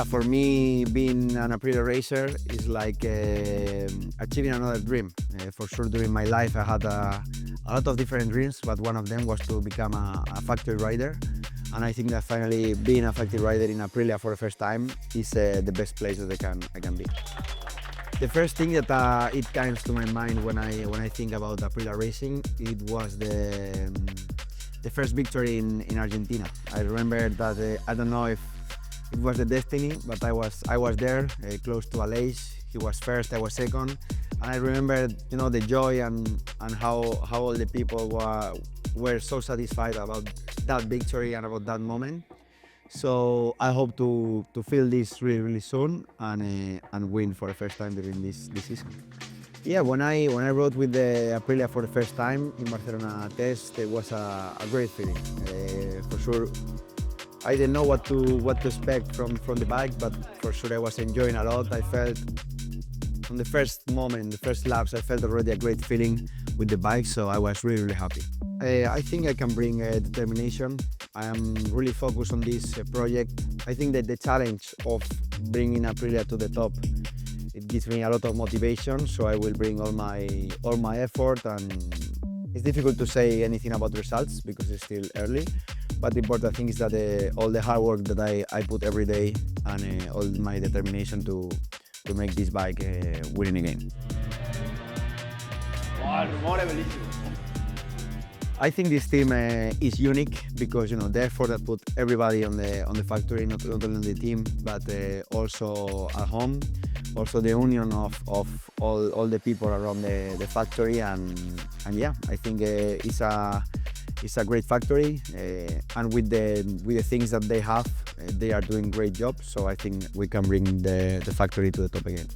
Yeah, for me, being an Aprilia racer is like achieving another dream. For sure, during my life, I had a lot of different dreams, but one of them was to become a factory rider. And I think that finally being a factory rider in Aprilia for the first time is the best place that I can be. The first thing that it comes to my mind when I think about Aprilia racing, it was the first victory in Argentina. I remember that I don't know if it was the destiny, but I was there, close to Aleix. He was first, I was second, and I remember, you know, the joy and how all the people were so satisfied about that victory and about that moment. So I hope to feel this really soon and win for the first time during this season. Yeah, when I rode with the Aprilia for the first time in Barcelona test, it was a great feeling. For sure, I didn't know what to expect from the bike, but for sure I was enjoying a lot. I felt from the first moment, the first laps, I felt already a great feeling with the bike, so I was really happy. I think I can bring determination. I am really focused on this project. I think that the challenge of bringing Aprilia to the top, it gives me a lot of motivation, so I will bring all my effort, and it's difficult to say anything about results because it's still early, but the important thing is that all the hard work that I put every day and all my determination to make this bike winning again. Wow, el rumore è bellissimo. I think this team is unique because, you know, the effort that put everybody on the factory, not only on the team, but also at home. Also the union of all the people around the factory, and yeah, I think it's a great factory, and with the things that they have, they are doing great job. So I think we can bring the factory to the top again.